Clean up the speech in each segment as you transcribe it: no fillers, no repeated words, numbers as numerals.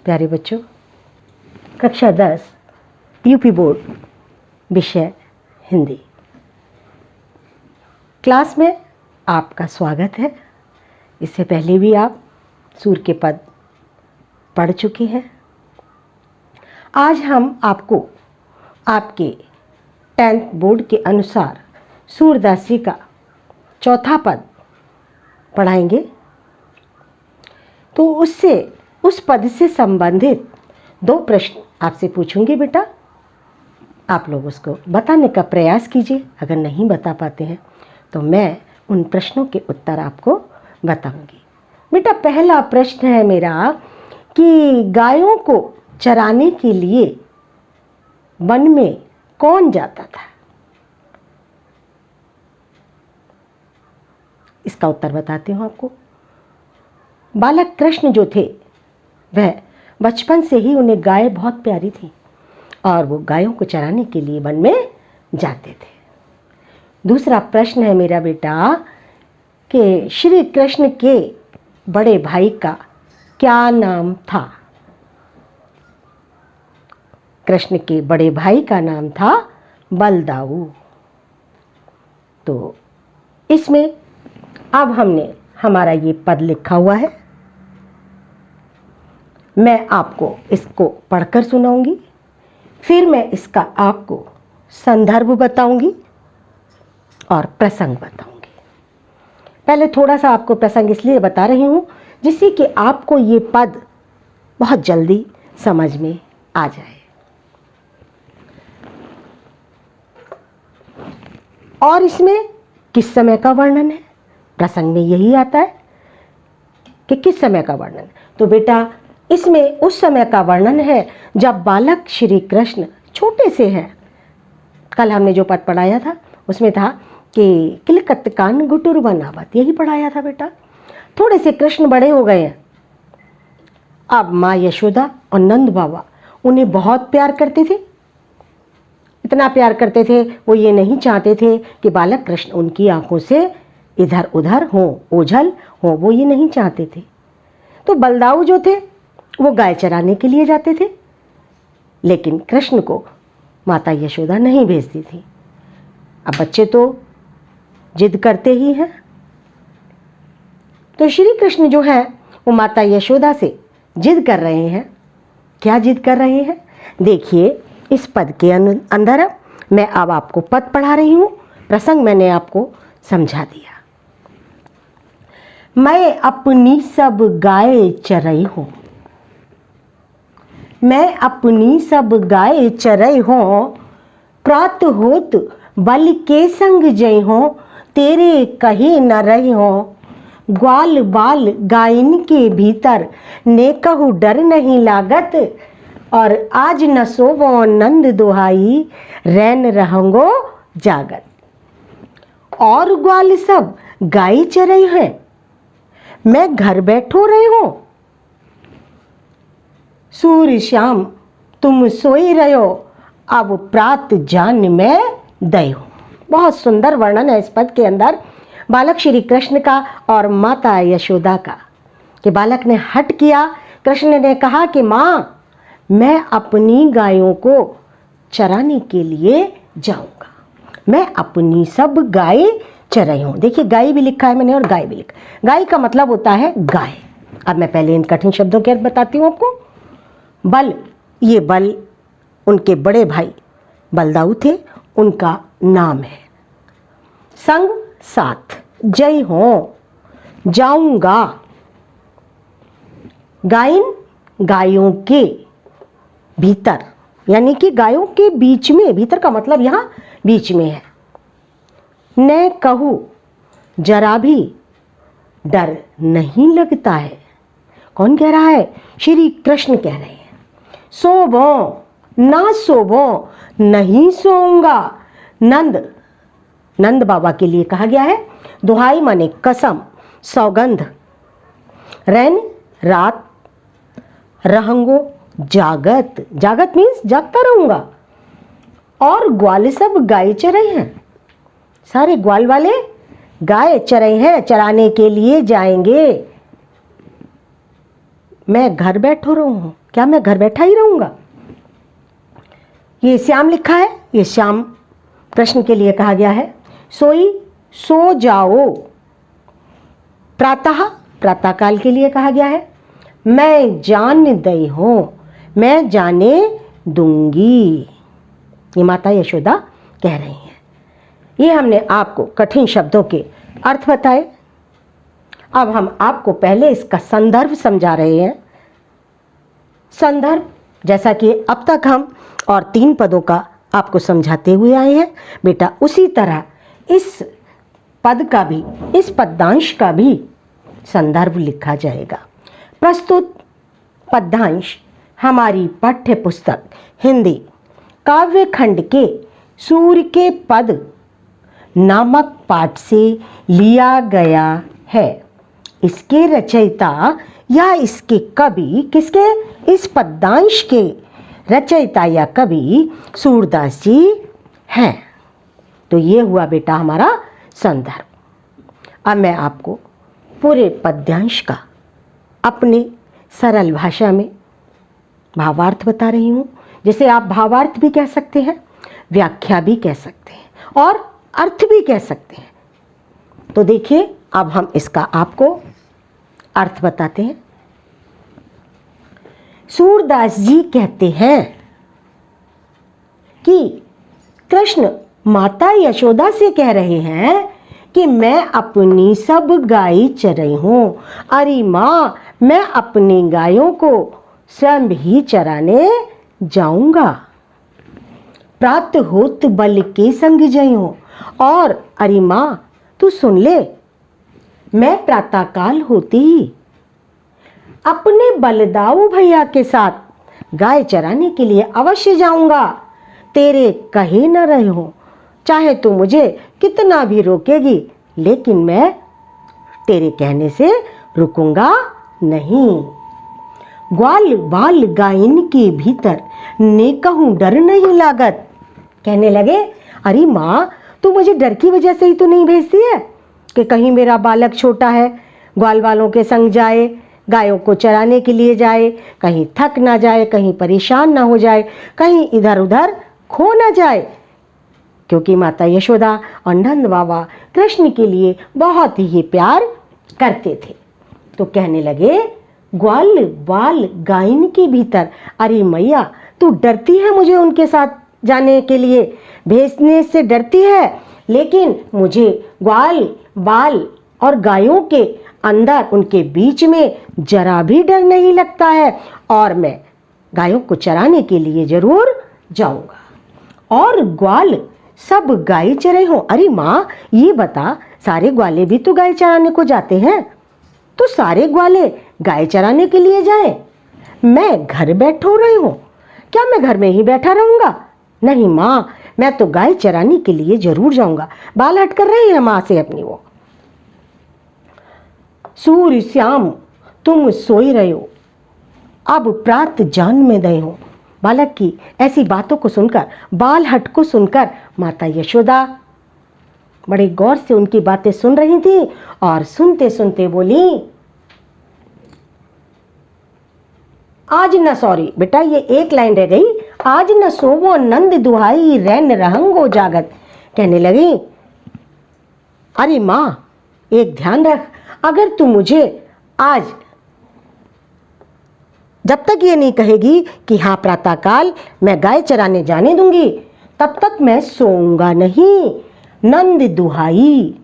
प्यारे बच्चों, कक्षा 10 यूपी बोर्ड, विषय हिंदी क्लास में आपका स्वागत है। इससे पहले भी आप सूर के पद पढ़ चुके हैं। आज हम आपको आपके 10th बोर्ड के अनुसार सूरदास जी का चौथा पद पढ़ाएंगे। तो उस पद से संबंधित 2 प्रश्न आपसे पूछूंगी बेटा। आप लोग उसको बताने का प्रयास कीजिए। अगर नहीं बता पाते हैं तो मैं उन प्रश्नों के उत्तर आपको बताऊंगी। बेटा, पहला प्रश्न है मेरा कि गायों को चराने के लिए वन में कौन जाता था? इसका उत्तर बताती हूँ आपको। बालक कृष्ण जो थे वह बचपन से ही उन्हें गाय बहुत प्यारी थी और वो गायों को चराने के लिए वन में जाते थे। दूसरा प्रश्न है मेरा बेटा कि श्री कृष्ण के बड़े भाई का क्या नाम था? कृष्ण के बड़े भाई का नाम था बलदाऊ। तो इसमें अब हमने हमारा ये पद लिखा हुआ है। मैं आपको इसको पढ़कर सुनाऊंगी, फिर मैं इसका आपको संदर्भ बताऊंगी और प्रसंग बताऊंगी। पहले थोड़ा सा आपको प्रसंग इसलिए बता रही हूं जिससे कि आपको ये पद बहुत जल्दी समझ में आ जाए। और इसमें किस समय का वर्णन है? प्रसंग में यही आता है कि किस समय का वर्णन। तो बेटा, इसमें उस समय का वर्णन है जब बालक श्री कृष्ण छोटे से हैं। कल हमने जो पद पढ़ाया था उसमें था कि किलकतकान गुटुर बनावत, यही पढ़ाया था बेटा। थोड़े से कृष्ण बड़े हो गए हैं। अब माँ यशोदा और नंद बाबा उन्हें बहुत प्यार करते थे। इतना प्यार करते थे, वो ये नहीं चाहते थे कि बालक कृष्ण उनकी आंखों से इधर उधर हो, ओझल हो, वो ये नहीं चाहते थे। तो बलदाऊ जो थे वो गाय चराने के लिए जाते थे, लेकिन कृष्ण को माता यशोदा नहीं भेजती थी। अब बच्चे तो जिद करते ही हैं। तो श्री कृष्ण जो है वो माता यशोदा से जिद कर रहे हैं। क्या जिद कर रहे हैं? देखिए, इस पद के अंदर मैं अब आपको पद पढ़ा रही हूं, प्रसंग मैंने आपको समझा दिया। मैं अपनी सब गाय चरई हूं, मैं अपनी सब गाय चरई हूं, प्रात होत बल के संग जई हूं, तेरे कहे न रही हूं, ग्वाल बाल गायन के भीतर ने कहू डर नहीं लागत, और आज न सोवो नंद दुहाई, रैन रहंगो जागत। और ग्वाल सब गाय चरई हैं, मैं घर बैठो रही हूं, सूर्य श्याम तुम सोई रहो, अब प्रात जान में दई हूं। बहुत सुंदर वर्णन है इस पद के अंदर बालक श्री कृष्ण का और माता यशोदा का। कि बालक ने हट किया। कृष्ण ने कहा कि माँ, मैं अपनी गायों को चराने के लिए जाऊंगा, मैं अपनी सब गाय चरई हूं। देखिए, गाय भी लिखा है मैंने और गाय भी लिखा। गाय का मतलब होता है गाय। अब मैं पहले इन कठिन शब्दों के अर्थ बताती हूं आपको। बल, ये बल उनके बड़े भाई बलदाऊ थे, उनका नाम है। संग, साथ, जय हो, जाऊंगा। गायन, गायों के भीतर, यानी कि गायों के बीच में। भीतर का मतलब यहां बीच में है। न कहूं, जरा भी डर नहीं लगता है। कौन कह रहा है? श्री कृष्ण कह रहे हैं। सोवो, ना सोवो, नहीं सोऊंगा। नंद बाबा के लिए कहा गया है। दुहाई माने कसम, सौगंध। रैन, रात। रहंगो, जागत। जागत मीन्स जागता रहूंगा। और ग्वाल सब गाय चरई हैं, सारे ग्वाल वाले गाय चरई हैं, चराने के लिए जाएंगे। मैं घर बैठो रहूं हूं, क्या मैं घर बैठा ही रहूँगा? ये श्याम लिखा है, ये श्याम प्रश्न के लिए कहा गया है। सोई सो जाओ, प्रातः प्रातःकाल के लिए कहा गया है। मैं जान दई हूँ, मैं जाने दूंगी, ये माता यशोदा कह रही हैं। ये हमने आपको कठिन शब्दों के अर्थ बताए। अब हम आपको पहले इसका संदर्भ समझा रहे हैं। संदर्भ जैसा कि अब तक हम और 3 पदों का आपको समझाते हुए आए हैं, बेटा उसी तरह इस पद का भी, इस पद्यांश का भी संदर्भ लिखा जाएगा। प्रस्तुत पद्यांश हमारी पाठ्य पुस्तक हिंदी काव्य खंड के सूर्य के पद नामक पाठ से लिया गया है। इसके रचयिता या इसके कवि किसके? इस पद्यांश के रचयिता या कवि सूरदास जी हैं। तो ये हुआ बेटा हमारा संदर्भ। अब मैं आपको पूरे पद्यांश का अपने सरल भाषा में भावार्थ बता रही हूँ, जिसे आप भावार्थ भी कह सकते हैं, व्याख्या भी कह सकते हैं और अर्थ भी कह सकते हैं। तो देखिए अब हम इसका आपको अर्थ बताते हैं। सूरदास जी कहते हैं कि कृष्ण माता यशोदा से कह रहे हैं कि मैं अपनी सब गाय चराई हूं। अरे माँ, मैं अपनी गायों को स्वयं ही चराने जाऊंगा। प्रात होत बल के संग जइयो। और अरे माँ तू सुन ले, मैं प्रातःकाल होती ही अपने बलदाऊ भैया के साथ गाय चराने के लिए अवश्य जाऊंगा। तेरे कहे न रहे हो, चाहे तू मुझे कितना भी रोकेगी, लेकिन मैं तेरे कहने से रुकूंगा नहीं। ग्वाल बाल गायन के भीतर ने कहूं डर नहीं लागत। कहने लगे अरे माँ, तू मुझे डर की वजह से ही तो नहीं भेजती है कि कहीं मेरा बालक छोटा है, ग्वाल वालों के संग जाए, गायों को चराने के लिए जाए, कहीं थक ना जाए, कहीं परेशान ना हो जाए, कहीं इधर उधर खो ना जाए। क्योंकि माता यशोदा और नंद बाबा कृष्ण के लिए बहुत ही प्यार करते थे। तो कहने लगे ग्वाल बाल गायन के भीतर, अरे मैया तू डरती है मुझे उनके साथ जाने के लिए भेजने से डरती है, लेकिन मुझे ग्वाल बाल और गायों के अंदर उनके बीच में जरा भी डर नहीं लगता है और मैं गायों को चराने के लिए जरूर जाऊंगा। और ग्वाल सब गाय चरे हो। अरे माँ ये बता, सारे ग्वाले भी तो गाय चराने को जाते हैं, तो सारे ग्वाले गाय चराने के लिए जाएं, मैं घर बैठो रही हूँ, क्या मैं घर में ही बैठा रहूंगा? नहीं माँ, मैं तो गाय चराने के लिए जरूर जाऊंगा। बाल हट कर रही है माँ से अपनी वो। सूर्य श्याम तुम सोई रहे हो, अब प्रात जान में दए हो। बालक की ऐसी बातों को सुनकर, बाल हट को सुनकर माता यशोदा बड़े गौर से उनकी बातें सुन रही थी और सुनते सुनते बोली, आज न, सॉरी बेटा ये एक लाइन रह गई, आज न सोवो नंद दुहाई रैन रहंगो जागत। कहने लगी अरे माँ एक ध्यान रख, अगर तू मुझे आज जब तक ये नहीं कहेगी कि हाँ प्रातःकाल मैं गाय चराने जाने दूंगी, तब तक मैं सोऊंगा नहीं। नंद दुहाई,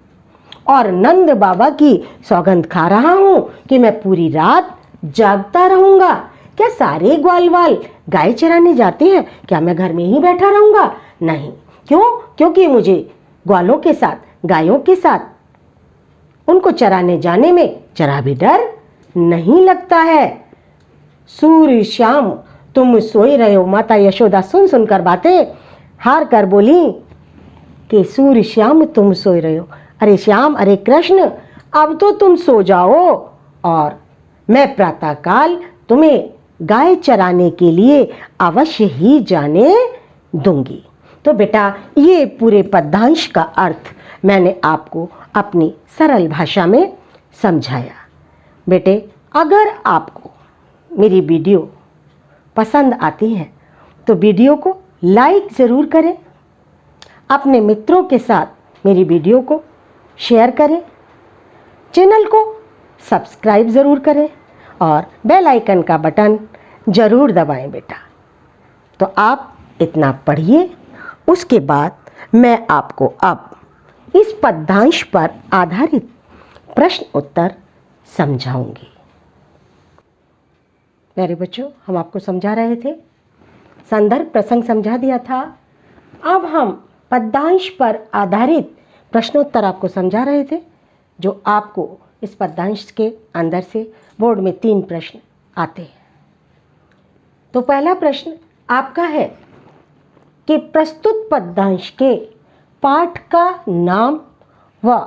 और नंद बाबा की सौगंध खा रहा हूं कि मैं पूरी रात जागता रहूंगा। क्या सारे ग्वाल वाल गाय चराने जाते हैं, क्या मैं घर में ही बैठा रहूंगा? नहीं। क्यों? क्योंकि मुझे ग्वालों के साथ, गायों के साथ उनको चराने जाने में जरा भी डर नहीं लगता है। सूर्य श्याम तुम सोई रहे हो। माता यशोदा सुन सुनकर बातें हार कर बोली कि सूर्य श्याम तुम सोई रहे हो। अरे श्याम, अरे कृष्ण, अब तो तुम सो जाओ और मैं प्रातःकाल तुम्हें गाय चराने के लिए अवश्य ही जाने दूंगी। तो बेटा ये पूरे पद्यांश का अर्थ मैंने आपको अपनी सरल भाषा में समझाया। बेटे अगर आपको मेरी वीडियो पसंद आती हैं तो वीडियो को लाइक ज़रूर करें, अपने मित्रों के साथ मेरी वीडियो को शेयर करें, चैनल को सब्सक्राइब ज़रूर करें और बेल आइकन का बटन ज़रूर दबाएं बेटा। तो आप इतना पढ़िए, उसके बाद मैं आपको अब इस पद्यांश पर आधारित प्रश्न उत्तर समझाऊंगी। प्यारे बच्चों, हम आपको समझा रहे थे, संदर्भ प्रसंग समझा दिया था। अब हम पद्यांश पर आधारित प्रश्नोत्तर आपको समझा रहे थे, जो आपको इस पद्यांश के अंदर से बोर्ड में 3 प्रश्न आते हैं। तो पहला प्रश्न आपका है कि प्रस्तुत पद्यांश के पाठ का नाम व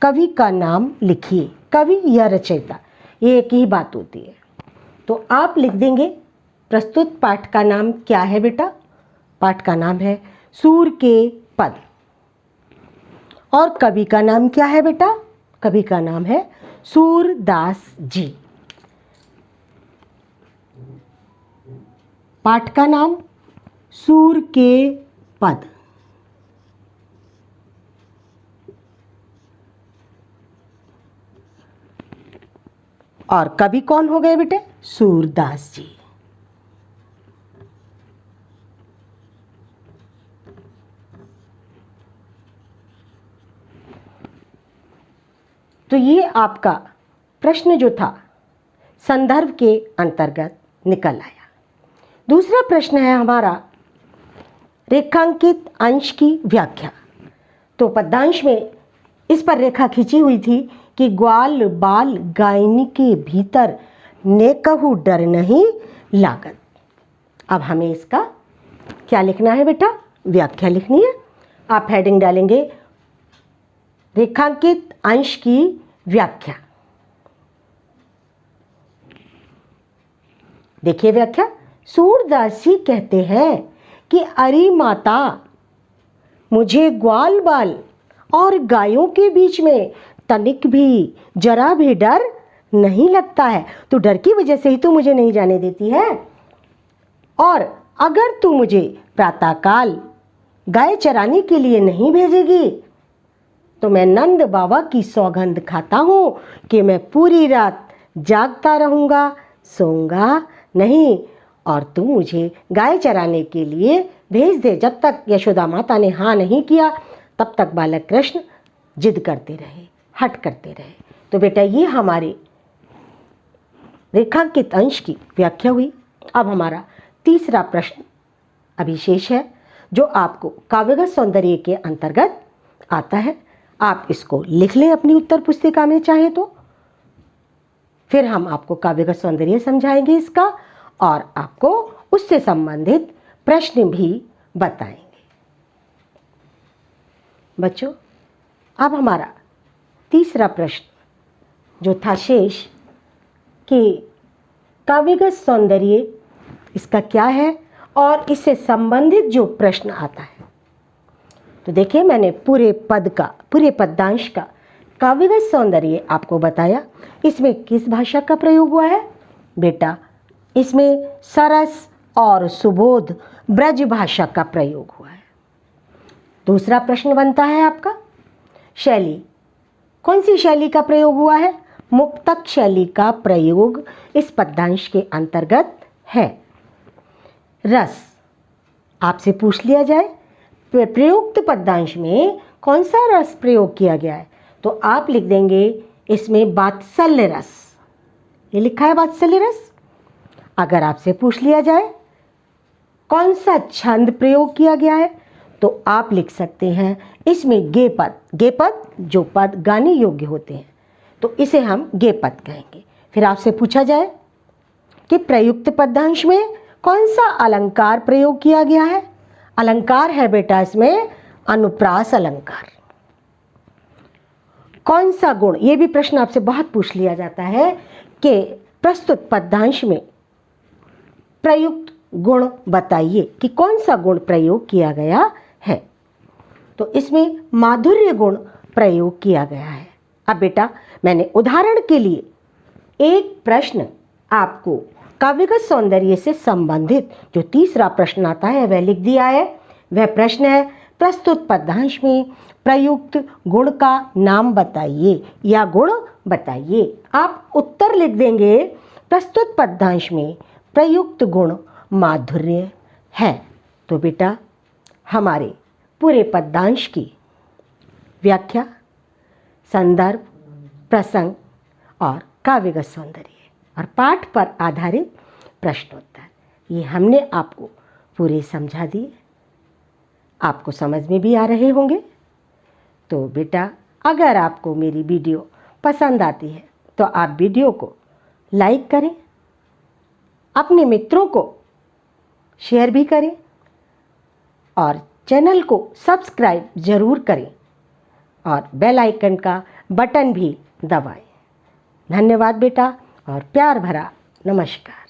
कवि का नाम लिखिए। कवि या रचयिता, ये एक ही बात होती है। तो आप लिख देंगे प्रस्तुत पाठ का नाम क्या है बेटा? पाठ का नाम है सूर के पद। और कवि का नाम क्या है बेटा? कवि का नाम है सूरदास जी। पाठ का नाम सूर के पद। और कवि कौन हो गए बेटे? सूरदास जी। तो ये आपका प्रश्न जो था संदर्भ के अंतर्गत निकल आया। दूसरा प्रश्न है हमारा रेखांकित अंश की व्याख्या। तो पद्यांश में इस पर रेखा खींची हुई थी कि ग्वाल बाल गायनी के भीतर ने कहू डर नहीं लागत। अब हमें इसका क्या लिखना है बेटा? व्याख्या लिखनी है। आप हेडिंग डालेंगे रेखांकित अंश की व्याख्या। देखिए व्याख्या, सूरदास जी कहते हैं कि अरे माता, मुझे ग्वाल बाल और गायों के बीच में तनिक भी जरा भी डर नहीं लगता है। तो डर की वजह से ही तो मुझे नहीं जाने देती है। और अगर तू मुझे प्रातःकाल गाय चराने के लिए नहीं भेजेगी तो मैं नंद बाबा की सौगंध खाता हूँ कि मैं पूरी रात जागता रहूँगा, सोऊंगा नहीं। और तू मुझे गाय चराने के लिए भेज दे। जब तक यशोदा माता ने हाँ नहीं किया तब तक बालक कृष्ण जिद करते रहे, हट करते रहे। तो बेटा ये हमारे रेखांकित अंश की व्याख्या हुई। अब हमारा तीसरा प्रश्न अभी शेष है, जो आपको काव्यगत सौंदर्य के अंतर्गत आता है। आप इसको लिख लें अपनी उत्तर पुस्तिका में चाहे तो, फिर हम आपको काव्यगत सौंदर्य समझाएंगे इसका और आपको उससे संबंधित प्रश्न भी बताएंगे। बच्चों, अब हमारा तीसरा प्रश्न जो था शेष कि काव्यगत सौंदर्य इसका क्या है और इससे संबंधित जो प्रश्न आता है। तो देखिए, मैंने पूरे पद्यांश का काव्यगत सौंदर्य आपको बताया। इसमें किस भाषा का प्रयोग हुआ है बेटा? इसमें सरस और सुबोध ब्रज भाषा का प्रयोग हुआ है। दूसरा प्रश्न बनता है आपका, शैली। कौन सी शैली का प्रयोग हुआ है? मुक्तक शैली का प्रयोग इस पद्यांश के अंतर्गत है। रस, आपसे पूछ लिया जाए प्रयुक्त पद्यांश में कौन सा रस प्रयोग किया गया है, तो आप लिख देंगे इसमें वात्सल्य रस। ये लिखा है वात्सल्य रस। अगर आपसे पूछ लिया जाए कौन सा छंद प्रयोग किया गया है, तो आप लिख सकते हैं इसमें गे पद जो पद गाने योग्य होते हैं, तो इसे हम गे पद कहेंगे। फिर आपसे पूछा जाए कि प्रयुक्त पद्यांश में कौन सा अलंकार प्रयोग किया गया है, अलंकार है बेटा इसमें अनुप्रास अलंकार। कौन सा गुण, ये भी प्रश्न आपसे बहुत पूछ लिया जाता है कि प्रस्तुत पद्यांश में प्रयुक्त गुण बताइए कि कौन सा गुण प्रयोग किया गया है। तो इसमें माधुर्य गुण प्रयोग किया गया है। अब बेटा मैंने उदाहरण के लिए एक प्रश्न आपको काव्यगत सौंदर्य से संबंधित जो तीसरा प्रश्न आता है वह लिख दिया है। वह प्रश्न है, प्रस्तुत पद्यांश में प्रयुक्त गुण का नाम बताइए या गुण बताइए। आप उत्तर लिख देंगे, प्रस्तुत पद्यांश में प्रयुक्त गुण माधुर्य है। तो बेटा हमारे पूरे पद्यांश की व्याख्या, संदर्भ, प्रसंग और काव्यगत सौंदर्य और पाठ पर आधारित प्रश्नोत्तर ये हमने आपको पूरे समझा दिए। आपको समझ में भी आ रहे होंगे। तो बेटा अगर आपको मेरी वीडियो पसंद आती है तो आप वीडियो को लाइक करें, अपने मित्रों को शेयर भी करें और चैनल को सब्सक्राइब ज़रूर करें और बेल आइकन का बटन भी दबाएं। धन्यवाद बेटा और प्यार भरा नमस्कार।